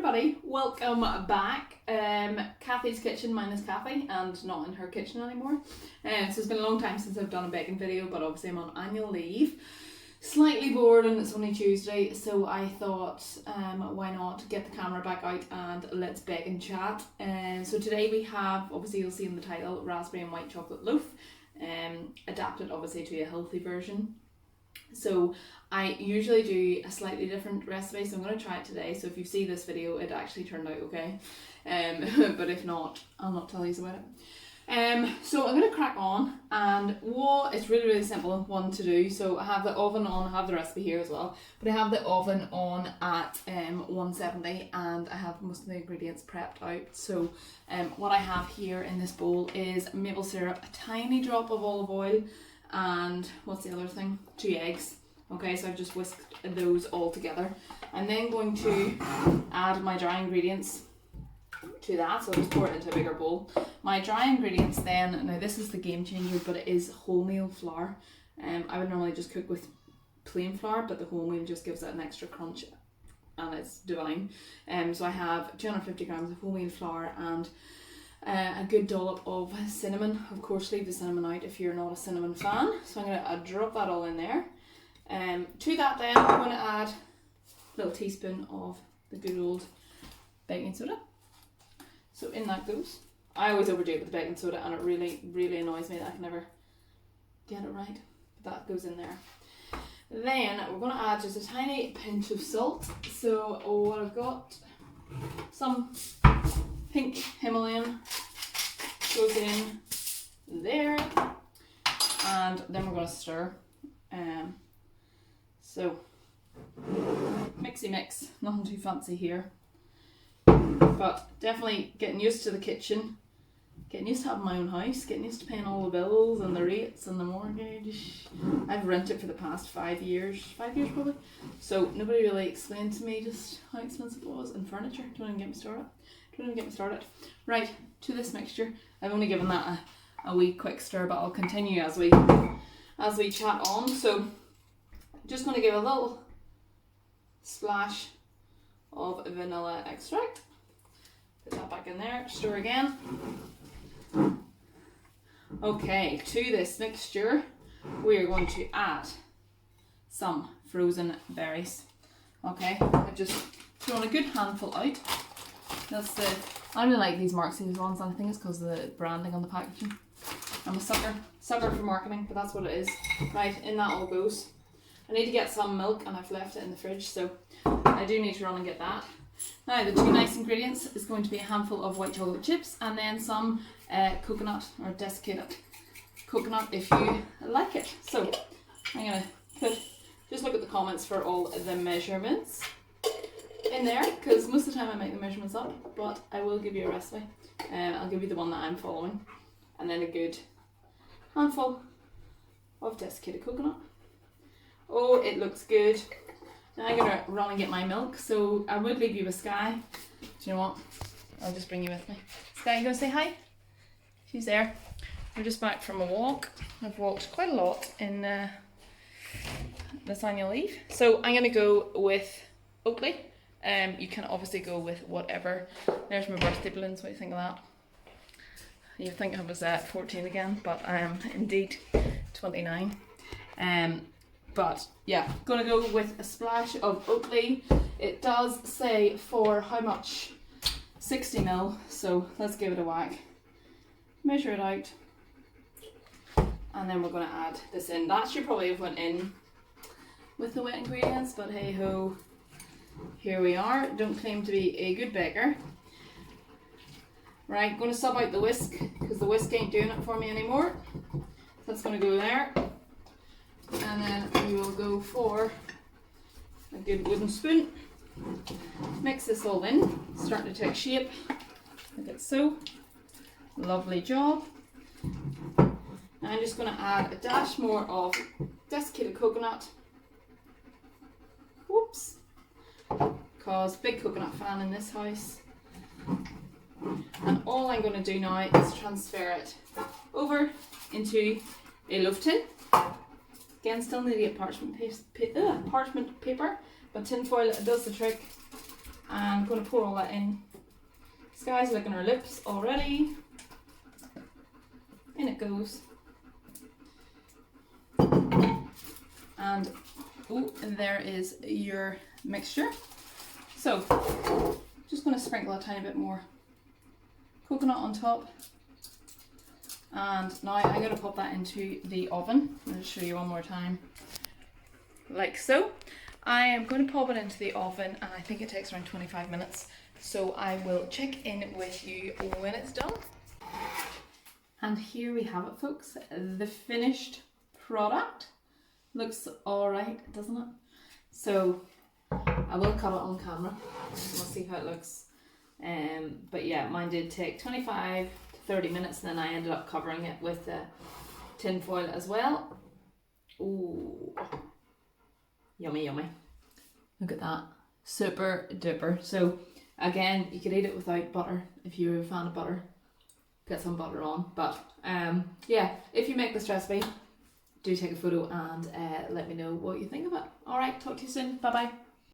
everybody, welcome back. Kathy's kitchen minus Kathy, and not in her kitchen anymore. So it's been a long time since I've done a baking video, but obviously I'm on annual leave. Slightly bored and it's only Tuesday, so I thought why not get the camera back out and let's bake and chat. So today we have, obviously you'll see in the title, raspberry and white chocolate loaf, adapted obviously to a healthy version. So I usually do a slightly different recipe, so I'm going to try it today. So if you see this video, it actually turned out okay, but if not, I'll not tell you about it. So I'm going to crack on, and it's really simple one to do. So I have the oven on, I have the recipe here as well, but I have the oven on at 170 and I have most of the ingredients prepped out. So what I have here in this bowl is maple syrup, a tiny drop of olive oil, and what's the other thing? 2 eggs. Okay, so I've just whisked those all together. I'm then going to add my dry ingredients to that, so I'll just pour it into a bigger bowl. My dry ingredients then, now this is the game changer, but it is wholemeal flour. I would normally just cook with plain flour, but the wholemeal just gives it an extra crunch and it's divine. So I have 250 grams of wholemeal flour and a good dollop of cinnamon. Of course, leave the cinnamon out if you're not a cinnamon fan. So I'm going to drop that all in there. To that then, I'm going to add a little teaspoon of the good old baking soda. So in that goes. I always overdo it with the baking soda and it really annoys me that I can never get it right. But that goes in there. Then we're going to add just a tiny pinch of salt. So what I've got, some pink Himalayan goes in there, and then we're going to stir. So mixy mix, nothing too fancy here, but definitely getting used to the kitchen, getting used to having my own house, getting used to paying all the bills and the rates and the mortgage. I've rented for the past 5 years probably, so nobody really explained to me just how expensive it was, and furniture, don't even get me started. Right, to this mixture, I've only given that a wee quick stir, but I'll continue as we chat on. So just going to give a little splash of vanilla extract. Put that back in there, stir again. Okay, to this mixture we are going to add some frozen berries. Okay, I've just thrown a good handful out. I really like these Mark Series ones, and I think it's because of the branding on the packaging. I'm a sucker for marketing, but that's what it is. Right, in that all goes. I need to get some milk and I've left it in the fridge, so I do need to run and get that. Now the two nice ingredients is going to be a handful of white chocolate chips and then some coconut or desiccated coconut if you like it. So I'm going to just look at the comments for all the measurements in there, because most of the time I make the measurements up, but I will give you a recipe. I'll give you the one that I'm following, and then a good handful of desiccated coconut. Oh, it looks good. Now I'm going to run and get my milk, so I would leave you with Sky. Do you know what? I'll just bring you with me. Sky, you going to say hi? She's there. We're just back from a walk. I've walked quite a lot in this annual leave. So I'm going to go with Oakley. You can obviously go with whatever. There's my birthday balloons, what do you think of that? You'd think I was 14 again, but I am indeed 29. But yeah, gonna go with a splash of Oakley. It does say for how much? 60 ml, so let's give it a whack. Measure it out. And then we're gonna add this in. That should probably have went in with the wet ingredients, but hey ho. Here we are. Don't claim to be a good baker. Right, going to sub out the whisk because the whisk ain't doing it for me anymore. That's going to go there. And then we will go for a good wooden spoon. Mix this all in. Starting to take shape. Like it so. Lovely job. Now I'm just going to add a dash more of desiccated coconut. Whoops. Because big coconut fan in this house. And all I'm going to do now is transfer it over into a loaf tin. Again, still need to get parchment paper, but tin foil does the trick. I'm going to pour all that in. Sky's licking her lips already. In it goes. And there is your mixture. So, just going to sprinkle a tiny bit more coconut on top. And now I'm going to pop that into the oven. I'll just show you one more time. Like so. I am going to pop it into the oven, and I think it takes around 25 minutes. So I will check in with you when it's done. And here we have it, folks. The finished product. Looks alright, doesn't it? So I will cut it on camera. We'll see how it looks. But yeah, mine did take 25 to 30 minutes, and then I ended up covering it with tin foil as well. Ooh. Yummy, yummy. Look at that. Super duper. So again, you could eat it without butter if you're a fan of butter. Get some butter on. But yeah, if you make this recipe, do take a photo and let me know what you think of it. Alright, talk to you soon. Bye bye.